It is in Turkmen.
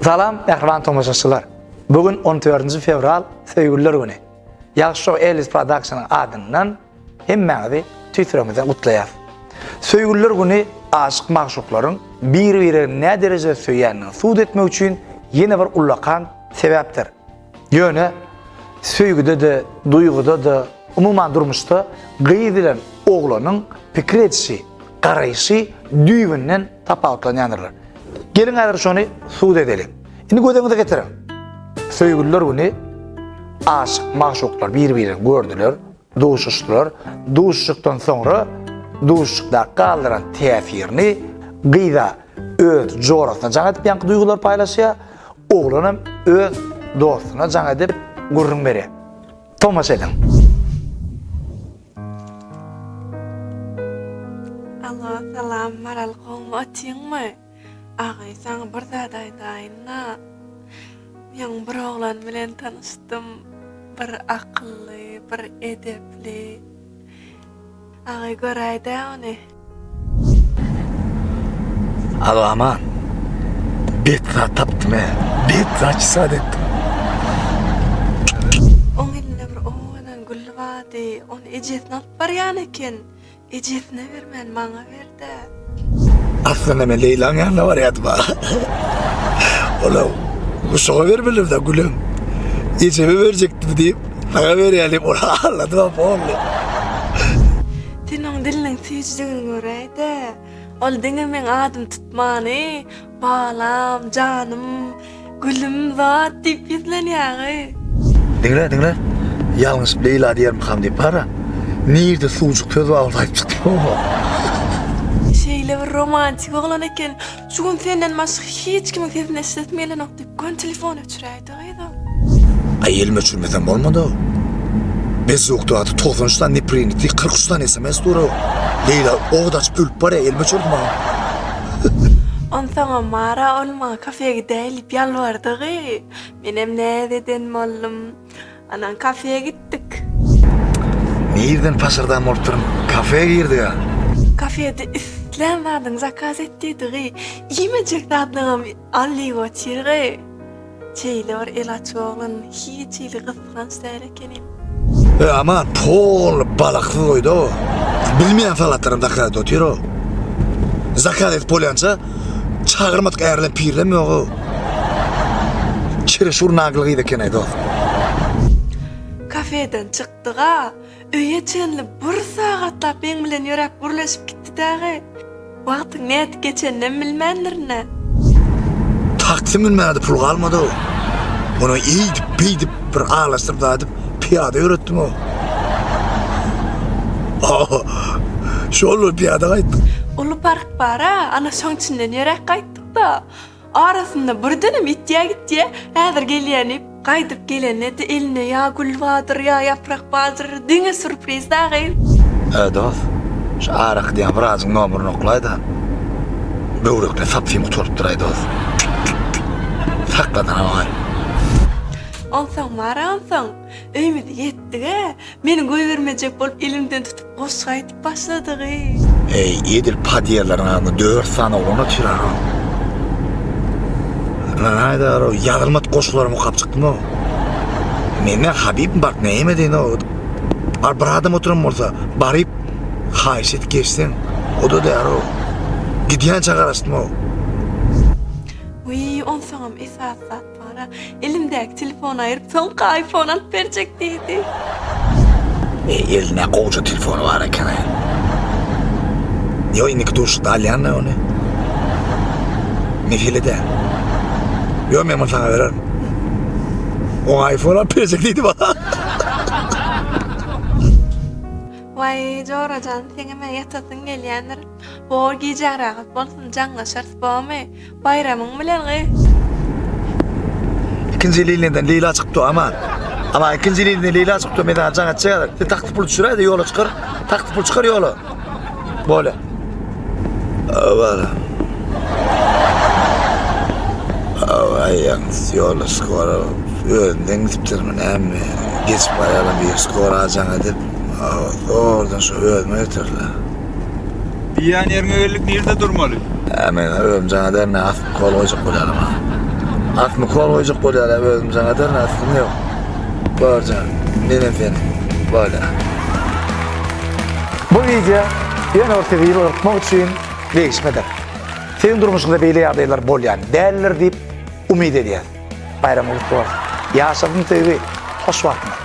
Salam, ähran tomaşaçylar. Bugün 14 fevral Söýgüller güni. Ýagşy Elis Production'ın adından hemmäňizi tüýtüremizden gutlaýar. Söýgüller güni aşyk magşuklaryň bir-birini näme derejede söýýänini suud etmek üçin ýene bir ullakan sebäpdir. Ýöne söýgüde de, duýguda da, umuman durmuşda gyýdylan oglanyň pikir etişi, garaýşy düýbünden tapawutlanýandyr. Gelin häzir şonu suud edelim. Indi gödüňize getirin. Söýgüller güni aşyk magşuklar bir-birini gördüler, duşuşdylar. Duşuşykdan soňra duşuşykda galdyran täsirini gyýda öz jorasyna jaň edip ýanky duýgular paýlaşýar. Oglanam öz dostuna jaň edip gurrun berýär. Tomaşa edin. Alo, salam, maral gowma atýyňmy? Agay, saňa bir zat aýdaýynna. Men bir oglan bilen tanışdym. Bir akylly, bir edepli. Agay, göräýdi ony. Alo aman. Betza tapdym he. Betza çysat etdim. Oň eline bir owadan gül bady. Onu ejesine alyp barýan eken. Ejesine bermän, maňa berdi. Aslında men Leylaň ýanynda barýatma. Ola, uşağa berbilir da gülüm. Ejeme berjekdim diýip, maňa berýärdim. Ola anladyma boldy. Senin diliniň süýjdigini göräýdi. Ol diňe men adym tutmany, balam, janym, gülüm zat diýip ýetlenýär. Dinle. Yalnız Leyla diýerim ham diýip bara. Nirde suwjuk söz alyp çykdy. Şeýle bir romantik oglan eken. Şu gün senden başga hiç kimi sesini eşitmeýän ok diýip gün telefon öçüräýdi gaýda. Ay elime çürmesen bolmady. Biz oktuaty 93'dan Nepriniti 43'dan SMS duru. Leyla ogdaç bölüp bara elime çürdüm ha. On saňa mara olma kafeye gideýip ýalbardy. Menem nädeden boldum. Anan kafeye gittik. Nerden pasardan bolupdyrym? Kafeye girdik ha. Kafede islen zadyň zakaz etdi. Ýemejek zadyňam allyp otyry. Çeýle bir elaç oglan hiç ýyly gysgan sär ekenim. Aman pol balaklı koydu o. Bilmeyen falatlarım zakaz otyr o. Zakaz et polyança çağırmadık eğerlen pirlemiyor o. Çire şur naglıgıydı kenaydı o. Kafeden çykdyga, öýe çenli bir sagatlap beň bilen ýörep gurlaşyp gitdi dagy. Wagtyň näde geçenden bilmändirne. Taksim bilmedi pul kalmadı o. Onu iyidip beýdip bir ağlaştırıp dadyp piyada öğrettim o. Şolu piyada gaýtdyk. Ulu park bara, ana şoň içinden ýörek gaýtdyk da. Arasynda bir dönem itdiýä gitdiýä, häzir gelýänip, gaýdyp gelende eline ýa gül badyr, ýa ýaprak badyr, diňe sürpriz dagy. Dost, şu Arak diýen birazyň nomeryny oklaýda. Böwrekle sapfy oturup duraýdy dost. Sakladan ama. Onsoň mara onsoň, öýmedi ýetdi. Meni göýbermejek bolup elimden tutup goşga aýtyp başlady. Edil padiyerlerin ağzında 4 sana onu türer o. Naydar o yazılmat koşularımı kap çıktım o. Menden Habibim bak ne yemedin o. Bir adam oturum olsa barip haýşet geçsin. O da der o. Gidiyen çağırastım o. Uy, onsoňam esas zat bara. Elimdäki telefonu aýryp soňka iPhone alyp berjek diýdi. Eline koca telefonu var eken. Yo iniki duşda alyanna onu. Mefilede. Yo men sana vererim. O iPhone alıp verecek deydi bana. Vay, Jorajan, seňe men ýatasyň gelýändir. Bor gijaragat bolsun jaňlaşar spamy. Bayramyň bilen gy. İkinci Leyla'dan Leyla çıktı aman. Ama ikinci Leyla'dan Leyla çıktı meydan jaňa çygar. Taktı pul düşürýärdi ýola çykar. Taktı pul çykar ýola. Böyle. Voilà. Ayağınız yola skora. Önden gittirmen emmi. Geçip ayağına bir skora ajan edip. Oradan şu ödme yeterli. Diýän ýerine geldik nerede durmaly? Hemen ömjana derne af kol ojak bolalım ha. Atma kol koyacak bolýar özümüze kadar aslında yok. Barca, benim efendim, böyle. Bu video yeni ortaya ortmak için değişmedi. Senin durmuşunda böyle yardaylar bolyan, değerler deyip umid ediyor. Bayram olup var. Yaşadın tövbe, hoş vakti.